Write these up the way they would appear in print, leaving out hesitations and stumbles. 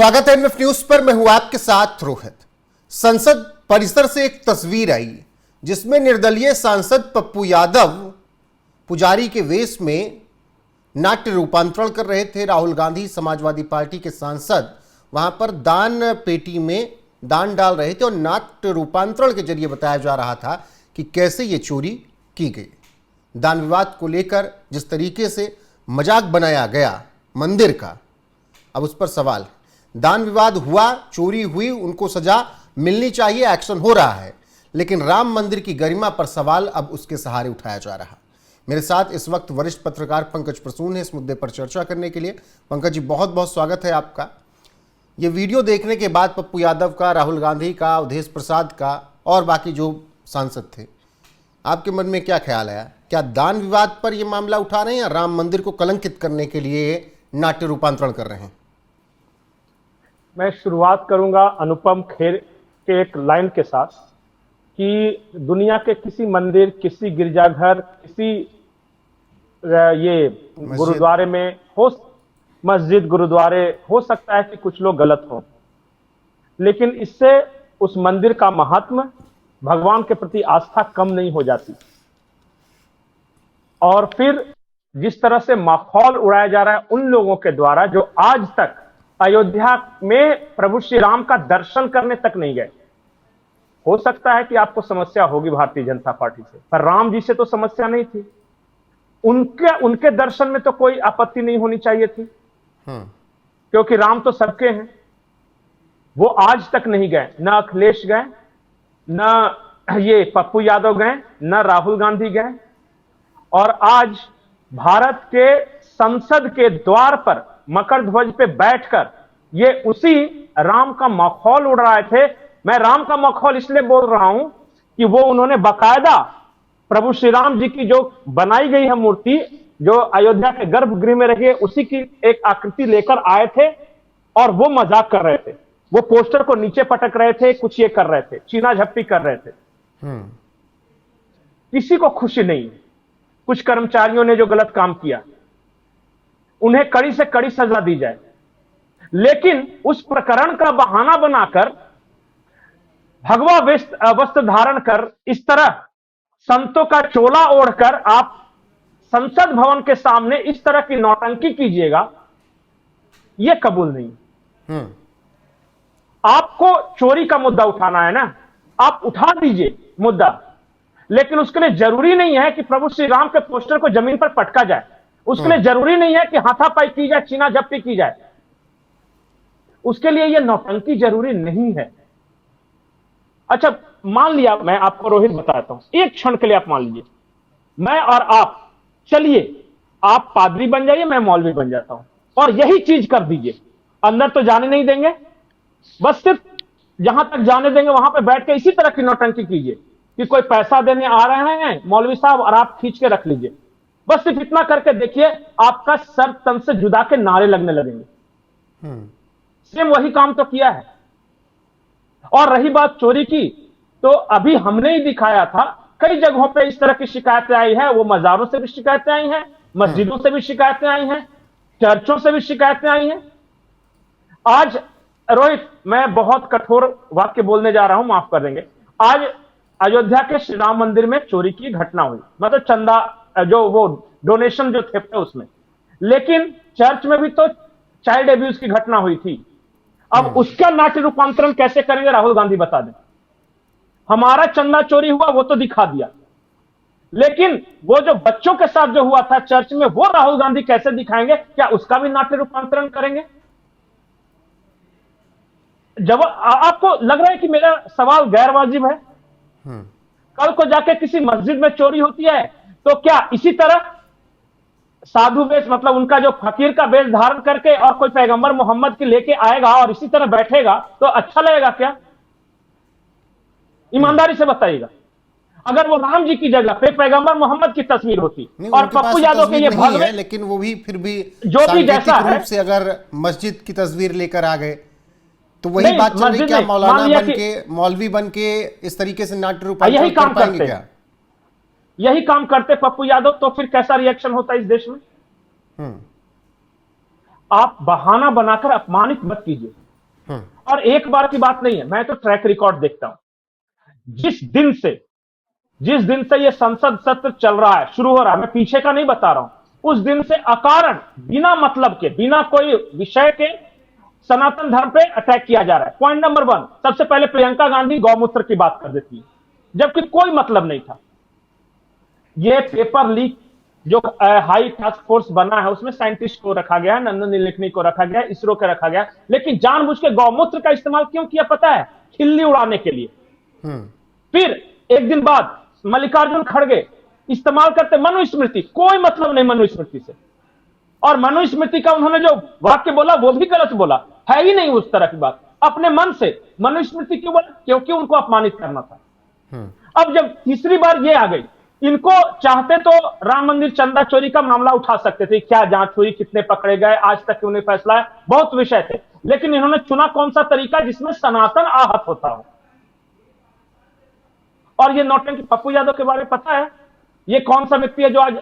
स्वागत है NF news पर। मैं हूं आपके साथ रोहित। संसद परिसर से एक तस्वीर आई जिसमें निर्दलीय सांसद पप्पू यादव पुजारी के वेश में नाट्य रूपांतरण कर रहे थे। राहुल गांधी समाजवादी पार्टी के सांसद वहां पर दान पेटी में दान डाल रहे थे और नाट्य रूपांतरण के जरिए बताया जा रहा था कि कैसे ये चोरी की गई। दान विवाद को लेकर जिस तरीके से मजाक बनाया गया मंदिर का, अब उस पर सवाल है। दान विवाद हुआ, चोरी हुई, उनको सजा मिलनी चाहिए, एक्शन हो रहा है, लेकिन राम मंदिर की गरिमा पर सवाल अब उसके सहारे उठाया जा रहा है। मेरे साथ इस वक्त वरिष्ठ पत्रकार पंकज प्रसून है इस मुद्दे पर चर्चा करने के लिए। पंकज जी, बहुत बहुत स्वागत है आपका। ये वीडियो देखने के बाद पप्पू यादव का, राहुल गांधी का, अवधेश प्रसाद का और बाकी जो सांसद थे, आपके मन में क्या ख्याल आया? क्या दान विवाद पर यह मामला उठा रहे हैं या राम मंदिर को कलंकित करने के लिए नाट्य रूपांतरण कर रहे हैं? मैं शुरुआत करूंगा अनुपम खेर के एक लाइन के साथ कि दुनिया के किसी मंदिर, किसी गिरजाघर, किसी ये गुरुद्वारे में हो, मस्जिद गुरुद्वारे हो सकता है कि कुछ लोग गलत हों, लेकिन इससे उस मंदिर का महात्म, भगवान के प्रति आस्था कम नहीं हो जाती। और फिर जिस तरह से माहौल उड़ाया जा रहा है उन लोगों के द्वारा जो आज तक अयोध्या में प्रभु श्री राम का दर्शन करने तक नहीं गए। हो सकता है कि आपको समस्या होगी भारतीय जनता पार्टी से, पर राम जी से तो समस्या नहीं थी। उनके दर्शन में तो कोई आपत्ति नहीं होनी चाहिए थी, क्योंकि राम तो सबके हैं। वो आज तक नहीं गए, न अखिलेश गए, न ये पप्पू यादव गए, न राहुल गांधी गए। और आज भारत के संसद के द्वार पर मकर ध्वज पे बैठकर ये उसी राम का माहौल उड़ रहे थे। मैं राम का माहौल इसलिए बोल रहा हूं कि वो उन्होंने बाकायदा प्रभु श्री राम जी की जो बनाई गई है मूर्ति, जो अयोध्या के गर्भगृह में रही है, उसी की एक आकृति लेकर आए थे और वो मजाक कर रहे थे। वो पोस्टर को नीचे पटक रहे थे, कुछ ये कर रहे थे, चीना झप्पी कर रहे थे। किसी को खुशी नहीं। कुछ कर्मचारियों ने जो गलत काम किया उन्हें कड़ी से कड़ी सजा दी जाए, लेकिन उस प्रकरण का बहाना बनाकर भगवा वस्त्र धारण कर इस तरह संतों का चोला ओढ़कर आप संसद भवन के सामने इस तरह की नौटंकी कीजिएगा, यह कबूल नहीं। आपको चोरी का मुद्दा उठाना है ना, आप उठा दीजिए मुद्दा, लेकिन उसके लिए जरूरी नहीं है कि प्रभु श्री राम के पोस्टर को जमीन पर पटका जाए। उसके लिए जरूरी नहीं है कि हाथापाई की जाए, चीना झप्पी की जाए। उसके लिए यह नौटंकी जरूरी नहीं है। अच्छा, मान लिया, मैं आपको रोहित बताता हूं, एक क्षण के लिए आप मान लीजिए मैं और आप, चलिए आप पादरी बन जाइए, मैं मौलवी बन जाता हूं और यही चीज कर दीजिए। अंदर तो जाने नहीं देंगे, बस सिर्फ जहां तक जाने देंगे वहां पर बैठ के इसी तरह की नौटंकी कीजिए कि कोई पैसा देने आ रहे हैं मौलवी साहब और आप खींच के रख लीजिए। बस सिर्फ इतना करके देखिए, आपका सर तन से जुदा के नारे लगने लगेंगे। सेम वही काम तो किया है। और रही बात चोरी की, तो अभी हमने ही दिखाया था, कई जगहों पे इस तरह की शिकायतें आई है। वो मजारों से भी शिकायतें आई हैं, मस्जिदों से भी शिकायतें आई हैं, चर्चों से भी शिकायतें आई हैं। आज रोहित, मैं बहुत कठोर वाक्य बोलने जा रहा हूं, माफ कर देंगे। आज अयोध्या के श्री राम मंदिर में चोरी की घटना हुई, मतलब चंदा जो वो डोनेशन जो थे उसमें, लेकिन चर्च में भी तो चाइल्ड एब्यूज की घटना हुई थी। अब उसका नाट्य रूपांतरण कैसे करेंगे राहुल गांधी बता दें। हमारा चंदा चोरी हुआ वो तो दिखा दिया, लेकिन वो जो बच्चों के साथ जो हुआ था चर्च में, वो राहुल गांधी कैसे दिखाएंगे? क्या उसका भी नाट्य रूपांतरण करेंगे? जब आपको लग रहा है कि मेरा सवाल गैर वाजिब है? कल को जाके किसी मस्जिद में चोरी होती है तो क्या इसी तरह साधु वेश, मतलब उनका जो फकीर का वेश धारण करके और कोई पैगंबर मोहम्मद की लेके आएगा और इसी तरह बैठेगा तो अच्छा लगेगा क्या? ईमानदारी से बताइएगा। अगर वो राम जी की जगह पे पैगंबर मोहम्मद की तस्वीर होती और पप्पू यादव के ये भगवे, लेकिन वो भी फिर भी जो भी जैसा है, से अगर मस्जिद की तस्वीर लेकर आ गए तो वही बात चल रही, क्या मौलाना बन के, मौलवी बन के इस तरीके से नाट्य रूपांतरण कर पाएंगे क्या? यही काम करते पप्पू यादव तो फिर कैसा रिएक्शन होता इस देश में? आप बहाना बनाकर अपमानित मत कीजिए। और एक बार की बात नहीं है, मैं तो ट्रैक रिकॉर्ड देखता हूं। जिस दिन से ये संसद सत्र चल रहा है, शुरू हो रहा है, मैं पीछे का नहीं बता रहा हूं, उस दिन से अकारण बिना मतलब के, बिना कोई विषय के सनातन धर्म पे अटैक किया जा रहा है। पॉइंट नंबर 1, सबसे पहले प्रियंका गांधी गौमूत्र की बात कर देती है, जबकि कोई मतलब नहीं था। ये पेपर लीक जो हाई टास्क फोर्स बना है, उसमें साइंटिस्ट को रखा गया है, नंदन नीलेकनी को रखा गया, इसरो को रखा गया, लेकिन जानबूझ के गौमूत्र का इस्तेमाल क्यों किया पता है? खिल्ली उड़ाने के लिए। फिर एक दिन बाद मल्लिकार्जुन खड़गे इस्तेमाल करते मनुस्मृति, कोई मतलब नहीं मनुस्मृति से, और मनुस्मृति का उन्होंने जो वाक्य बोला वो भी गलत बोला, है ही नहीं उस तरह की बात। अपने मन से मनुस्मृति क्यों बोला? क्योंकि उनको अपमानित करना था। अब जब तीसरी बार ये आ गई, इनको चाहते तो राम मंदिर चंदा चोरी का मामला उठा सकते थे, क्या जांच हुई, कितने पकड़े गए, आज तक क्यों नहीं फैसला है, बहुत विषय थे, लेकिन इन्होंने चुना कौन सा तरीका जिसमें सनातन आहत होता हो। और ये नौटंकी पप्पू यादव के बारे में पता है? ये कौन सा व्यक्ति है जो आज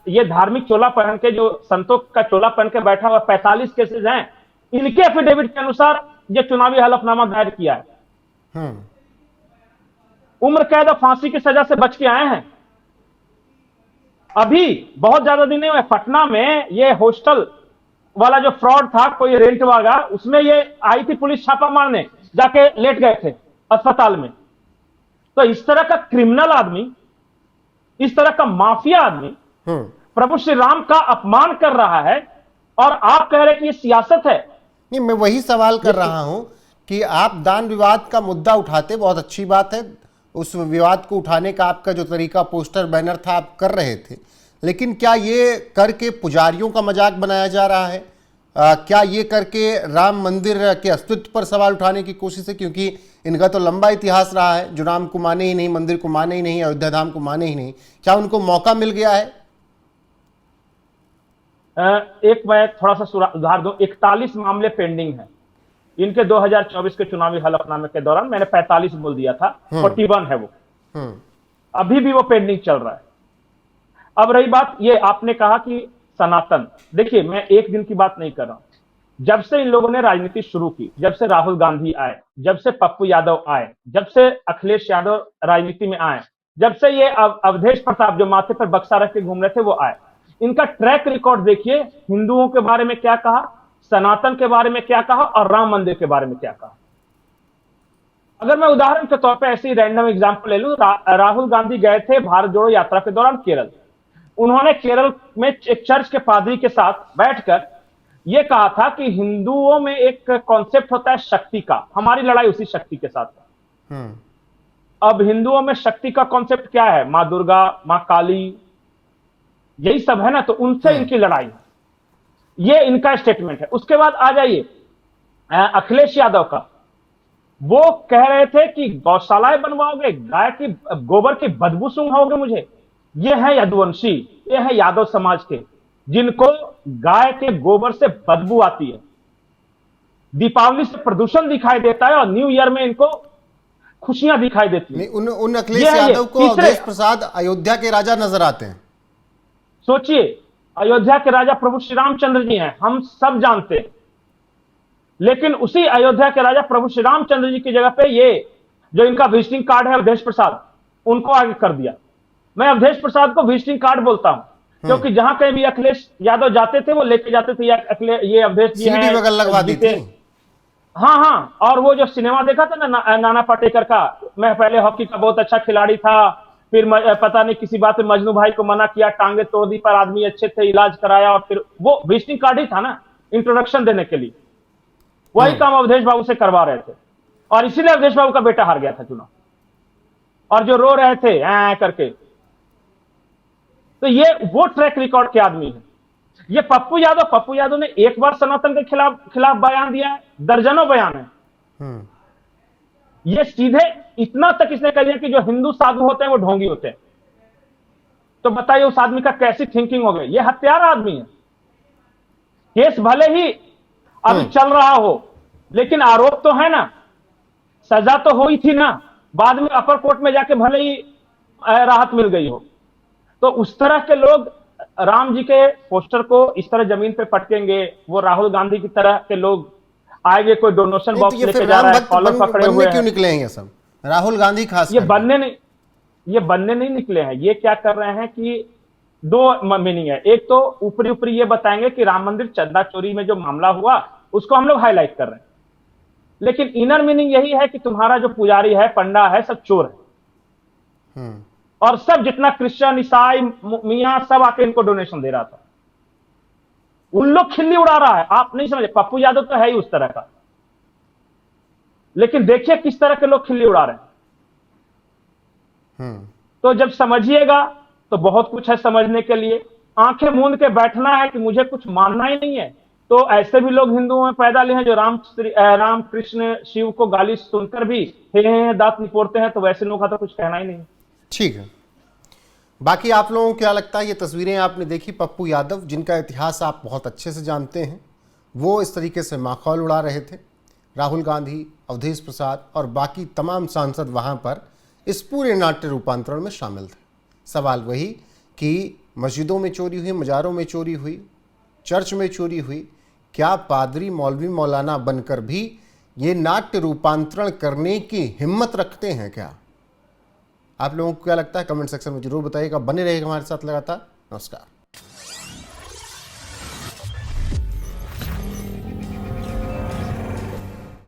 ये धार्मिक चोला पहन के, जो संतों का चोला पहन के बैठा हुआ? 45 केसेस हैं इनके एफिडेविट के अनुसार, ये चुनावी हलफनामा दायर किया है। उम्र कैद और फांसी की सजा से बच के आए हैं। अभी बहुत ज्यादा दिन नहीं हुए, पटना में ये हॉस्टल वाला जो फ्रॉड था, कोई रेंट वाला, उसमें ये आई थी पुलिस छापा मारने, जाके लेट गए थे अस्पताल में। तो इस तरह का क्रिमिनल आदमी, इस तरह का माफिया आदमी प्रभु श्री राम का अपमान कर रहा है, और आप कह रहे हैं कि ये सियासत है। नहीं, मैं वही सवाल कर रहा हूं कि आप दान विवाद का मुद्दा उठाते, बहुत अच्छी बात है, उस विवाद को उठाने का आपका जो तरीका, पोस्टर बैनर था, आप कर रहे थे, लेकिन क्या ये करके पुजारियों का मजाक बनाया जा रहा है? क्या ये करके राम मंदिर के अस्तित्व पर सवाल उठाने की कोशिश है? क्योंकि इनका तो लंबा इतिहास रहा है, जो राम को माने ही नहीं, मंदिर को माने ही नहीं, अयोध्या धाम को माने ही नहीं। क्या उनको मौका मिल गया है? एक मैं थोड़ा सा सुधार दूं, 41 मामले पेंडिंग हैं इनके 2024 के चुनावी हलफनामे के दौरान। मैंने 45 बोल दिया था, 41 है वो, अभी भी वो पेंडिंग चल रहा है। अब रही बात, ये आपने कहा कि सनातन, देखिए मैं एक दिन की बात नहीं कर रहा हूं। जब से इन लोगों ने राजनीति शुरू की, जब से राहुल गांधी आए, जब से पप्पू यादव आए, जब से अखिलेश यादव राजनीति में आए, जब से ये अवधेश प्रताप जो माथे पर बक्सा रख के घूम रहे थे वो आए, इनका ट्रैक रिकॉर्ड देखिए। हिंदुओं के बारे में क्या कहा, सनातन के बारे में क्या कहा, और राम मंदिर के बारे में क्या कहा। अगर मैं उदाहरण के तौर पे ऐसे ही रैंडम एग्जांपल ले लूं, राहुल गांधी गए थे भारत जोड़ो यात्रा के दौरान केरल। उन्होंने केरल में एक चर्च के पादरी के साथ बैठकर यह कहा था कि हिंदुओं में एक कॉन्सेप्ट होता है शक्ति का, हमारी लड़ाई उसी शक्ति के साथ है। अब हिंदुओं में शक्ति का कॉन्सेप्ट क्या है? मां दुर्गा, मां काली, यही सब है ना, तो उनसे इनकी लड़ाई है। ये इनका स्टेटमेंट है। उसके बाद आ जाइए अखिलेश यादव का, वो कह रहे थे कि गौशालाएं बनवाओगे, गाय की गोबर की बदबू सूंघाओगे मुझे। ये है यदुवंशी, ये है यादव समाज के, जिनको गाय के गोबर से बदबू आती है, दीपावली से प्रदूषण दिखाई देता है, और न्यू ईयर में इनको खुशियां दिखाई देती है। उन अखिलेश यादव को अवधेश प्रसाद अयोध्या के राजा नजर आते हैं। सोचिए, अयोध्या के राजा प्रभु श्री रामचंद्र जी हैं, हम सब जानते हैं, लेकिन उसी अयोध्या के राजा प्रभु श्री रामचंद्र जी की जगह पे ये जो इनका विजिटिंग कार्ड है अवधेश प्रसाद, उनको आगे कर दिया। मैं अवधेश प्रसाद को विजिटिंग कार्ड बोलता हूं, क्योंकि जहां कहीं भी अखिलेश यादव जाते थे वो लेके जाते थे, ये अवधेश जी हैं, बगल लगवा दी थी। हाँ, और वो जो सिनेमा देखा था ना नाना पाटेकर का, मैं पहले हॉकी का बहुत अच्छा खिलाड़ी था, फिर पता नहीं किसी बात में मजनू भाई को मना किया, टांगे तोड़ दी, पर आदमी अच्छे थे, इलाज कराया, और फिर वो विजिटिंग कार्ड ही था ना इंट्रोडक्शन देने के लिए। वही काम अवधेश बाबू से करवा रहे थे, और इसीलिए अवधेश बाबू का बेटा हार गया था चुनाव, और जो रो रहे थे करके। तो ये वो ट्रैक रिकॉर्ड के आदमी है। ये पप्पू यादव ने एक बार सनातन के खिलाफ बयान दिया है, दर्जनों बयान है। ये सीधे इतना तक इसने कह दिया कि जो हिंदू साधु होते हैं वो ढोंगी होते हैं। तो बताइए उस आदमी का कैसी थिंकिंग हो गई। ये हत्यारा आदमी है। केस भले ही अभी चल रहा हो, लेकिन आरोप तो है ना, सजा तो हुई थी ना, बाद में अपर कोर्ट में जाके भले ही राहत मिल गई हो। तो उस तरह के लोग राम जी के पोस्टर को इस तरह जमीन पे पटकेंगे, वो राहुल गांधी की तरह के लोग आगे कोई डोनेशन नहीं, तो बॉक्स ये लेके फिर जा राम रहा है, भक्त कॉलर पकड़े बनने हुए क्यों हैं। निकले हैं ये सब? राहुल गांधी खास ये करके। बनने नहीं निकले हैं। ये क्या कर रहे हैं कि दो मीनिंग है। एक तो ऊपरी ऊपरी ये बताएंगे कि राम मंदिर चंदा चोरी में जो मामला हुआ उसको हम लोग हाईलाइट कर रहे हैं, लेकिन इनर मीनिंग यही है कि तुम्हारा जो पुजारी है, पंडा है, सब चोर है। और सब जितना क्रिश्चियन, ईसाई, मियां, सब आके इनको डोनेशन दे रहा था। उन लोग खिल्ली उड़ा रहा है, आप नहीं समझे। पप्पू यादव तो है ही उस तरह का, लेकिन देखिए किस तरह के लोग खिल्ली उड़ा रहे हैं। तो जब समझिएगा तो बहुत कुछ है समझने के लिए। आंखें मूंद के बैठना है कि मुझे कुछ मानना ही नहीं है, तो ऐसे भी लोग हिंदुओं में पैदा लिए हैं जो राम कृष्ण शिव को गाली सुनकर भी हे दांत निपोड़ते हैं, तो वैसे लोगों का तो कुछ कहना ही नहीं। ठीक है, बाकी आप लोगों को क्या लगता है? ये तस्वीरें आपने देखी, पप्पू यादव जिनका इतिहास आप बहुत अच्छे से जानते हैं, वो इस तरीके से माखौल उड़ा रहे थे। राहुल गांधी, अवधेश प्रसाद और बाकी तमाम सांसद वहाँ पर इस पूरे नाट्य रूपांतरण में शामिल थे। सवाल वही कि मस्जिदों में चोरी हुई, मज़ारों में चोरी हुई, चर्च में चोरी हुई, क्या पादरी, मौलवी, मौलाना बनकर भी ये नाट्य रूपांतरण करने की हिम्मत रखते हैं क्या? आप लोगों को क्या लगता है? कमेंट सेक्शन में जरूर बताइएगा। बने रहेगा हमारे साथ लगातार। नमस्कार।